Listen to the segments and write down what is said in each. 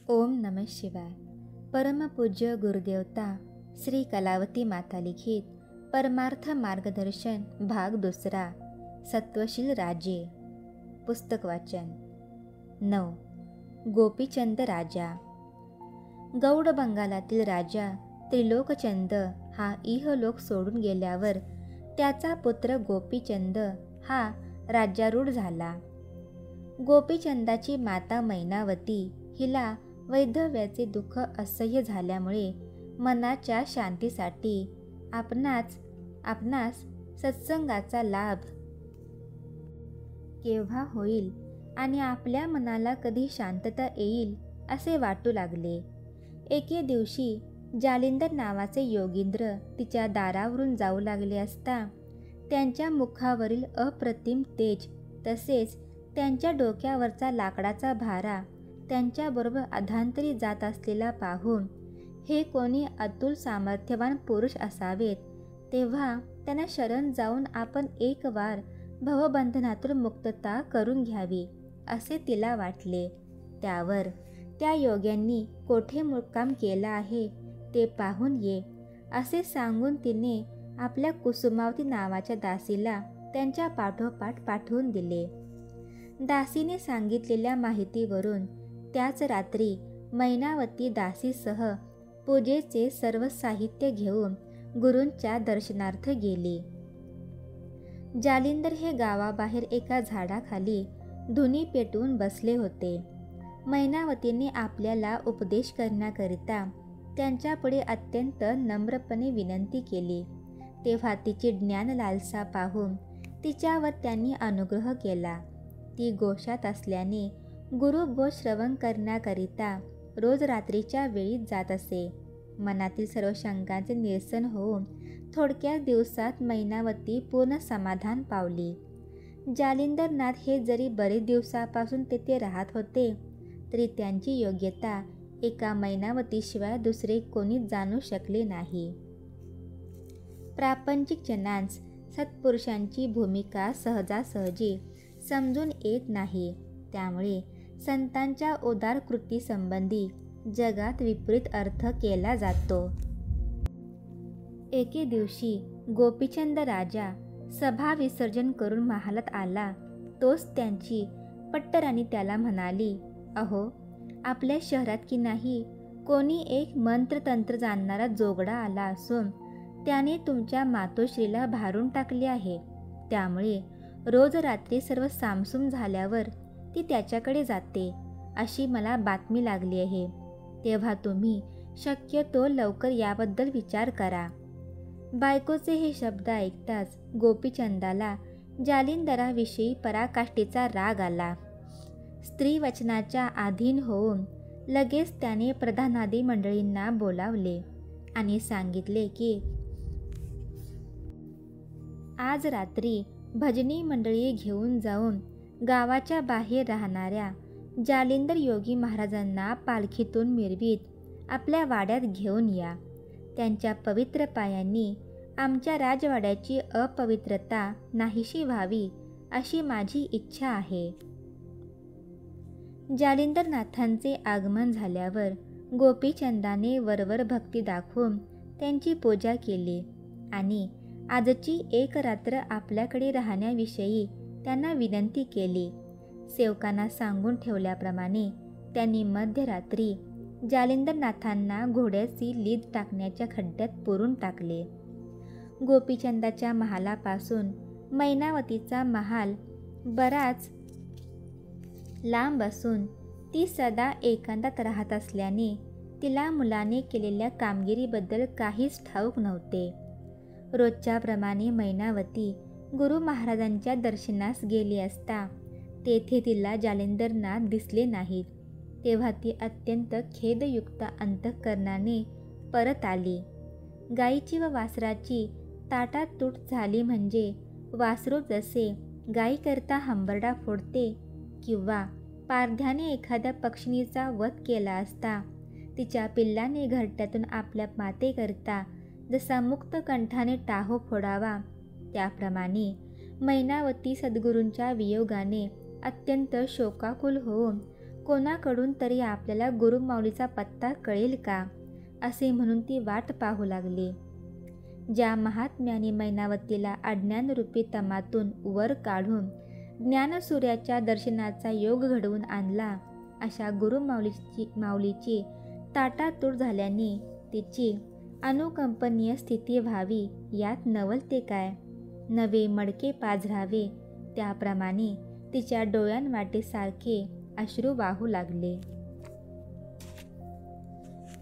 ओम नमः शिवाय. परमपूज्य गुरुदेवता श्री कलावती माता लिखित परमार्थ मार्गदर्शन भाग 2 सत्वशील राजे. पुस्तक वाचन. 9. गोपीचंद राजा. गौड बंगालातील राजा त्रिलोकचंद हा इहलोक सोडून गेल्यावर त्याचा पुत्र गोपीचंद हा राज्यारूढ झाला. गोपीचंदाची माता मैनावती हिला वैधव्याचे दुःख असह्य झाल्यामुळे मनाच्या शांतीसाठी आपणास सत्संगाचा लाभ केव्हा होईल आणि आपल्या मनाला कधी शांतता येईल असे वाटू लागले. एके दिवशी जालिंदर नावाचे योगींद्र तिच्या दारावरून जाऊ लागले असता त्यांच्या मुखावरील अप्रतिम तेज तसेच त्यांच्या डोक्यावरचा लाकडाचा भारा त्यांच्याबरोबर अधांतरी जात असलेला पाहून हे कोणी अतुल सामर्थ्यवान पुरुष असावेत, तेव्हा त्यांना शरण जाऊन आपण एक वार भवबंधनातून मुक्तता करून घ्यावी असे तिला वाटले. त्यावर त्या योग्यांनी कोठे मुक्काम केला आहे ते पाहून ये असे सांगून तिने आपल्या कुसुमावती नावाच्या दासीला त्यांच्या पाठोपाठ पाठवून दिले. दासीने सांगितलेल्या माहितीवरून त्याच रात्री मैनावती दासीसह पूजेचे सर्व साहित्य घेऊन गुरूंच्या दर्शनार्थ गेली. जालिंदर हे गावाबाहेर एका झाडाखाली धुनी पेटवून बसले होते. मैनावतीने आपल्याला उपदेश करण्याकरिता त्यांच्यापुढे अत्यंत नम्रपणे विनंती केली. तेव्हा तिची ज्ञान लालसा पाहून तिच्यावर त्यांनी अनुग्रह केला. ती गोशात असल्याने गुरु बोध श्रवण करण्याकरिता रोज रात्रीच्या वेळी जात असे. मनातील सर्व शंकांचे निरसन होऊन थोडक्याच दिवसात मैनावती पूर्ण समाधान पावली. जालिंदरनाथ हे जरी बरेच दिवसापासून तेथे राहत होते तरी त्यांची योग्यता एका मैनावतीशिवाय दुसरे कोणीच जाणू शकले नाही. प्रापंचिक जनांस सत्पुरुषांची भूमिका सहजासहजी समजून येत नाही. त्यामुळे संतांच्या उदार कृतीसंबंधी जगात विपरीत अर्थ केला जातो. एके दिवशी गोपीचंद राजा सभा विसर्जन करून महालात आला. तोच त्यांची पट्टराणी त्याला म्हणाली, अहो, आपल्या शहरात की नाही कोणी एक मंत्रतंत्र जाणणारा जोगडा आला असून त्याने तुमच्या मातोश्रीला भारून टाकले आहे. त्यामुळे रोज रात्री सर्व सामसूम झाल्यावर ती त्याच्याकडे जाते अशी मला बातमी लागली आहे. तेव्हा तुम्ही शक्यतो लवकर याबद्दल विचार करा. बायकोचे हे शब्द ऐकताच गोपीचंदाला जालिंदराविषयी पराकाष्ठेचा राग आला. स्त्री वचनाच्या अधीन होऊन लगेच त्याने प्रधानादी मंडळींना बोलावले आणि सांगितले की आज रात्री भजनी मंडळी घेऊन जाऊन गावाच्या बाहेर राहणाऱ्या जालिंदर योगी महाराजांना पालखीतून मिरवीत आपल्या वाड्यात घेऊन या. त्यांच्या पवित्र पायांनी आमच्या राजवाड्याची अपवित्रता नाहीशी व्हावी अशी माझी इच्छा आहे. जालिंदरनाथांचे आगमन झाल्यावर गोपीचंदाने वरवर भक्ती दाखवून त्यांची पूजा केली आणि आजची एक रात्र आपल्याकडे राहण्याविषयी त्यांना विनंती केली. सेवकांना सांगून ठेवल्याप्रमाणे त्यांनी मध्यरात्री जालिंदरनाथांना घोड्याची लीद टाकण्याच्या खड्ड्यात पुरून टाकले. गोपीचंदाच्या महालापासून मैनावतीचा महाल बराच लांब असून ती सदा एकांतात राहत असल्याने तिला मुलाने केलेल्या कामगिरीबद्दल काहीच ठाऊक नव्हते. रोजच्याप्रमाणे मैनावती गुरु महाराजांच्या दर्शनास गेली असता तेथे तिला जालिंदरनाथ दिसले नाहीत. तेव्हा ती अत्यंत खेदयुक्त अंतःकरणाने परत आली. गायीची व वासराची ताटातूट झाली म्हणजे वासरू जसे गायीकरता हंबरडा फोडते किंवा पारध्याने एखाद्या पक्षिणीचा वध केला असता तिच्या पिल्लाने घरट्यातून आपल्या मातेकरता जसा मुक्त कंठाने टाहो फोडावा, त्याप्रमाणे मैनावती सद्गुरूंच्या वियोगाने अत्यंत शोकाकुल होऊन कोणाकडून तरी आपल्याला गुरुमाऊलीचा पत्ता कळेल का, असे म्हणून ती वाट पाहू लागली. ज्या महात्म्याने मैनावतीला अज्ञानरूपी तमातून वर काढून ज्ञानसूर्याच्या दर्शनाचा योग घडवून आणला, अशा माऊलीची ताटातूट झाल्याने तिची अनुकंपनीय स्थिती व्हावी यात नवलते काय. नवे मडके पाझरावे त्याप्रमाणे तिच्या डोळ्यांवाटे सारखे अश्रू वाहू लागले.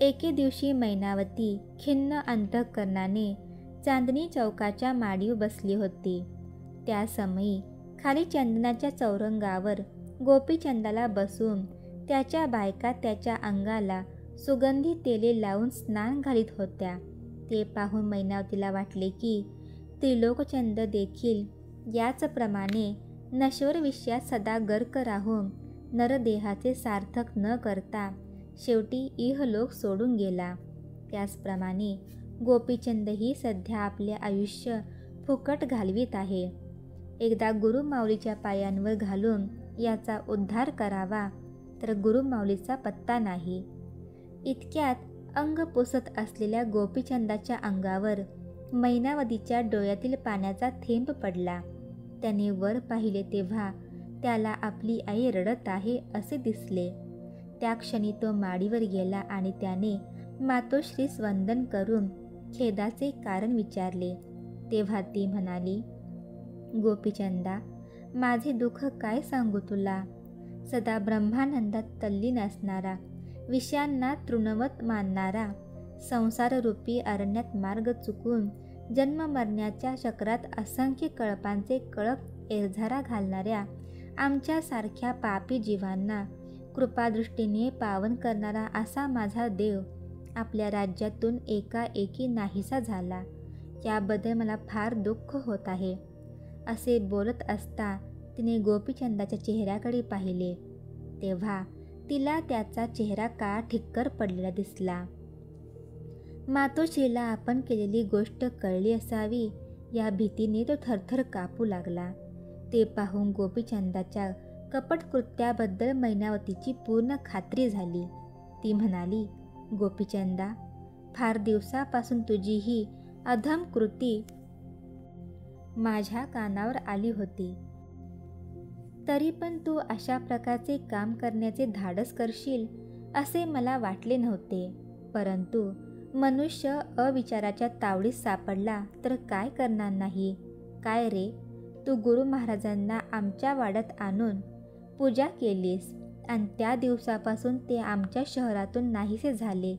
एके दिवशी मैनावती खिन्न अंतःकरणाने चांदणी चौकाच्या माडीवर बसली होती. त्या समयी खाली चंदनाच्या चौरंगावर गोपीचंदाला बसून त्याच्या बायका त्याच्या अंगाला सुगंधी तेले लावून स्नान घालीत होत्या. ते पाहून मैनावतीला वाटले की त्रिलोकचंद देखील याचप्रमाणे नश्वर विषयात सदा गर्क राहून नरदेहाचे सार्थक न करता शेवटी इहलोक सोडून गेला. त्याचप्रमाणे गोपीचंदही सध्या आपले आयुष्य फुकट घालवीत आहे. एकदा गुरुमाऊलीच्या पायांवर घालून याचा उद्धार करावा तर गुरुमाऊलीचा पत्ता नाही. इतक्यात अंग पुसत असलेल्या गोपीचंदाच्या अंगावर मैनावतीच्या डोळ्यातील पाण्याचा थेंब पडला. त्याने वर पाहिले तेव्हा त्याला आपली आई रडत आहे असे दिसले. त्या क्षणी तो माडीवर गेला आणि त्याने मातोश्रीस वंदन करून खेदाचे कारण विचारले. तेव्हा ती म्हणाली, गोपीचंदा, माझे दुःख काय सांगू तुला. सदा ब्रह्मानंदात तल्लीन असणारा, विषयांना तृणवत मानणारा, संसाररूपी अरण्यात मार्ग चुकून जन्ममरण्याच्या चक्रात असंख्य कळपांचे कळप एरझारा घालणाऱ्या आमच्यासारख्या पापी जीवांना कृपादृष्टीने पावन करणारा असा माझा देव आपल्या राज्यातून एकाएकी नाहीसा झाला, याबद्दल मला फार दुःख होत आहे. असे बोलत असता तिने गोपीचंदाच्या चेहऱ्याकडे पाहिले. तेव्हा तिला त्याचा चेहरा काळा ठिक्कर पडलेला दिसला. मातोश्रीला आपण केलेली गोष्ट कळली असावी या भीतीने तो थरथर कापू लागला. ते पाहून गोपीचंदाच्या कपट कृत्याबद्दल मैनावतीची पूर्ण खात्री झाली. ती म्हणाली, गोपीचंदा, फार दिवसापासून तुझी ही अधम कृती माझ्या कानावर आली होती. तरी पण तू अशा प्रकारचे काम करण्याचे धाडस करशील असे मला वाटले नव्हते. परंतु मनुष्य अविचाराच्या तावडीत सापडला तर काय करणार नाही. काय रे, तू गुरु महाराजांना आमच्या वाड्यात आणून पूजा केलीस आणि त्या दिवसापासून ते आमच्या शहरातून नाहीसे झाले.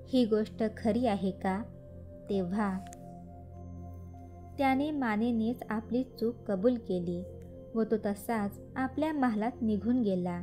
ही गोष्ट खरी आहे का. तेव्हा त्याने मानेनेच आपली चूक कबूल केली व तो तसाच आपल्या महालात निघून गेला.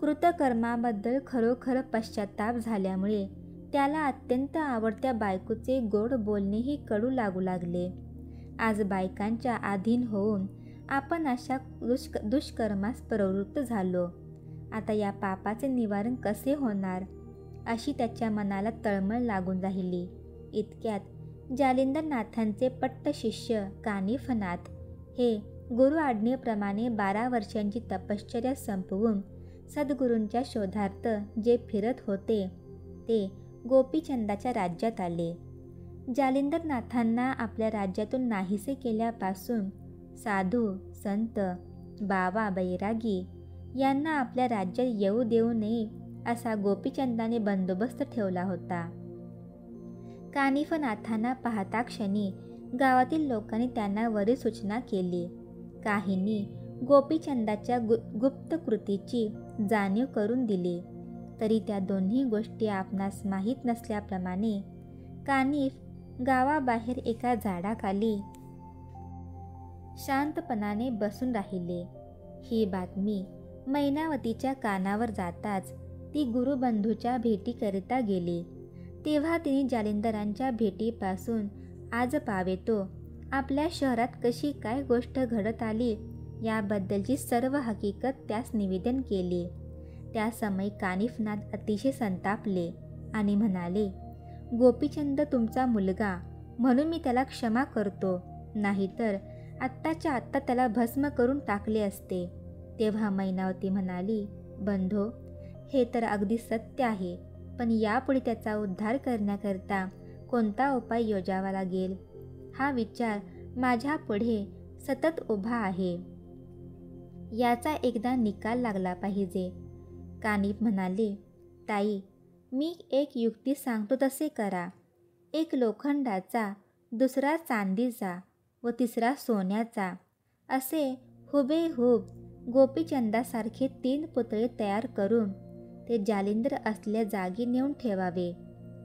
कृतकर्माबद्दल खरोखर पश्चाताप झाल्यामुळे त्याला अत्यंत आवडत्या बायकोचे गोड बोलणेही कडू लागू लागले. आज बायकांच्या अधीन होऊन आपण अशा दुष्कर्मास प्रवृत्त झालो. आता या पापाचे निवारण कसे होणार, अशी त्याच्या मनाला तळमळ लागून राहिली. इतक्यात जालिंदरनाथांचे पट्ट शिष्य कानिफनाथ हे गुरु आज्ञेप्रमाणे 12 वर्षांची तपश्चर्या संपवून सद्गुरूंच्या शोधार्थ जे फिरत होते ते गोपीचंदाच्या राज्यात आले. जालिंदरनाथांना आपल्या राज्यातून नाहीसे केल्यापासून साधू, संत, बावा, बैरागी यांना आपल्या राज्यात येऊ देऊ नये असा गोपीचंदाने बंदोबस्त ठेवला होता. कानिफनाथांना पाहता क्षणी गावातील लोकांनी त्यांना वरील सूचना केली. काहींनी गोपीचंदाच्या गुप्त कृतीची जाणीव करून दिली. तरी त्या दोन्ही गोष्टी आपणास माहीत नसल्याप्रमाणे कानिफ गावाबाहेर एका झाडाखाली शांतपणाने बसून राहिले. ही बातमी मैनावतीच्या कानावर जाताच ती गुरुबंधूच्या भेटीकरिता गेली. तेव्हा तिने जालिंदरांच्या भेटीपासून आज पावेतो आपल्या शहरात कशी काय गोष्ट घडत आली याबद्दलची सर्व हकीकत त्यास निवेदन केली. त्या समयी कानिफनाथ अतिशय संतापले आणि म्हणाले, गोपीचंद तुमचा मुलगा म्हणून मी त्याला क्षमा करतो, नाहीतर आत्ताच्या आत्ता त्याला भस्म करून टाकले असते. तेव्हा मैनावती म्हणाली, बंधो, हे तर अगदी सत्य आहे, पण यापुढे त्याचा उद्धार करण्याकरता कोणता उपाय योजावा लागेल, हा विचार माझ्या पुढे सतत उभा आहे. याचा एकदा निकाल लागला पाहिजे. कानिफ म्हणाले, ताई, मी एक युक्ती सांगतो तसे करा. एक लोखंडाचा, दुसरा चांदीचा व तिसरा सोन्याचा असे हुबेहूब गोपीचंदासारखे 3 पुतळे तयार करून ते जालिंदर असलेल्या जागी नेऊन ठेवावे.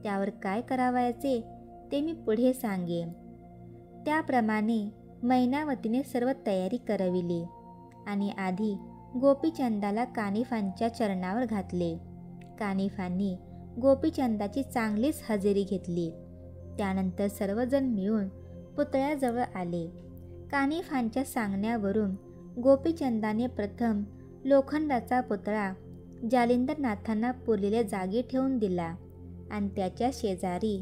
त्यावर काय करावायचे ते मी पुढे सांगेन. त्याप्रमाणे मैनावतीने सर्व तयारी करविली आणि आधी गोपीचंदाला कानिफांच्या चरणावर घातले. कानिफांनी गोपीचंदाची चांगलीच हजेरी घेतली. त्यानंतर सर्वजण मिळून पुतळ्याजवळ आले. कानिफांच्या सांगण्यावरून गोपीचंदाने प्रथम लोखंडाचा पुतळा जालिंदरनाथांना पुरलेल्या जागी ठेवून दिला आणि त्याच्या शेजारी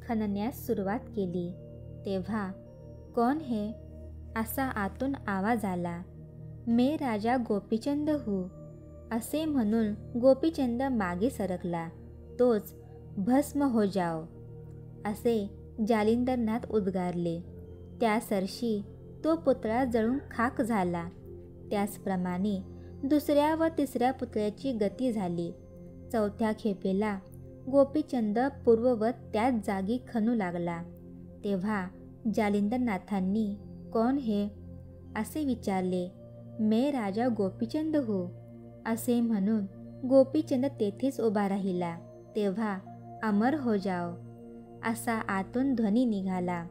खणण्यास सुरुवात केली. तेव्हा कोण हे, असा आतून आवाज आला. मैं राजा गोपीचंद हूँ, असे म्हणून गोपीचंद मागे सरकला. तोच भस्म हो जाओ, असे जालिंदरनाथ उद्गारले. त्यासरशी तो पुतळा जळून खाक झाला. त्याचप्रमाणे दुसऱ्या व तिसऱ्या पुतळ्याची गती झाली. चौथ्या खेपेला गोपीचंद पूर्ववत त्याच जागी खणू लागला. तेव्हा जालिंदरनाथांनी कोण हे, असे विचारले. मैं राजा गोपीचंद हूँ, असे म्हणून गोपीचंद तेथेच उभा राहिला. तेव्हा अमर हो जाओ, असा आतून ध्वनी निघाला.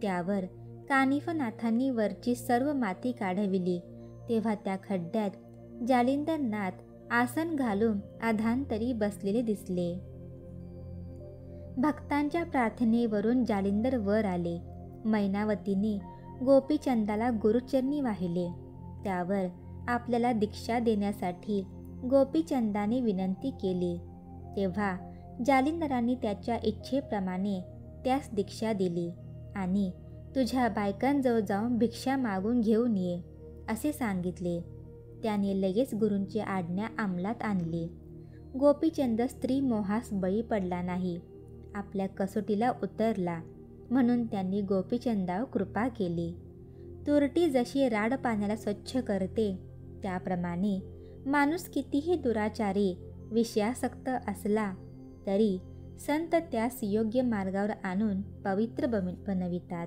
त्यावर कानिफनाथांनी वरची सर्व माती काढविली. तेव्हा त्या खड्ड्यात जालिंदरनाथ आसन घालून अधांतरी बसलेले दिसले. भक्तांच्या प्रार्थनेवरून जालिंदर वर आले. मैनावतीने गोपीचंदाला गुरुचरणी वाहिले. त्यावर आपल्याला दीक्षा देण्यासाठी गोपीचंदाने विनंती केली. तेव्हा जालिंदरांनी त्याच्या इच्छेप्रमाणे त्यास दीक्षा दिली आणि तुझ्या बायकांजवळ जाऊन भिक्षा मागून घेऊन ये, असे सांगितले. त्याने लगेच गुरूंची आज्ञा अंमलात आणली. गोपीचंद स्त्री मोहास बळी पडला नाही, आपल्या कसोटीला उतरला. म्हणून त्यांनी गोपीचंदावर कृपा केली. तुरटी जशी राड पाण्याला स्वच्छ करते, त्याप्रमाणे माणूस कितीही दुराचारी विषयासक्त असला तरी संत त्यास योग्य मार्गावर आणून पवित्र बनवितात.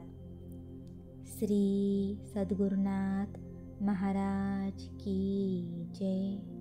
श्री सद्गुरुनाथ महाराज की जय.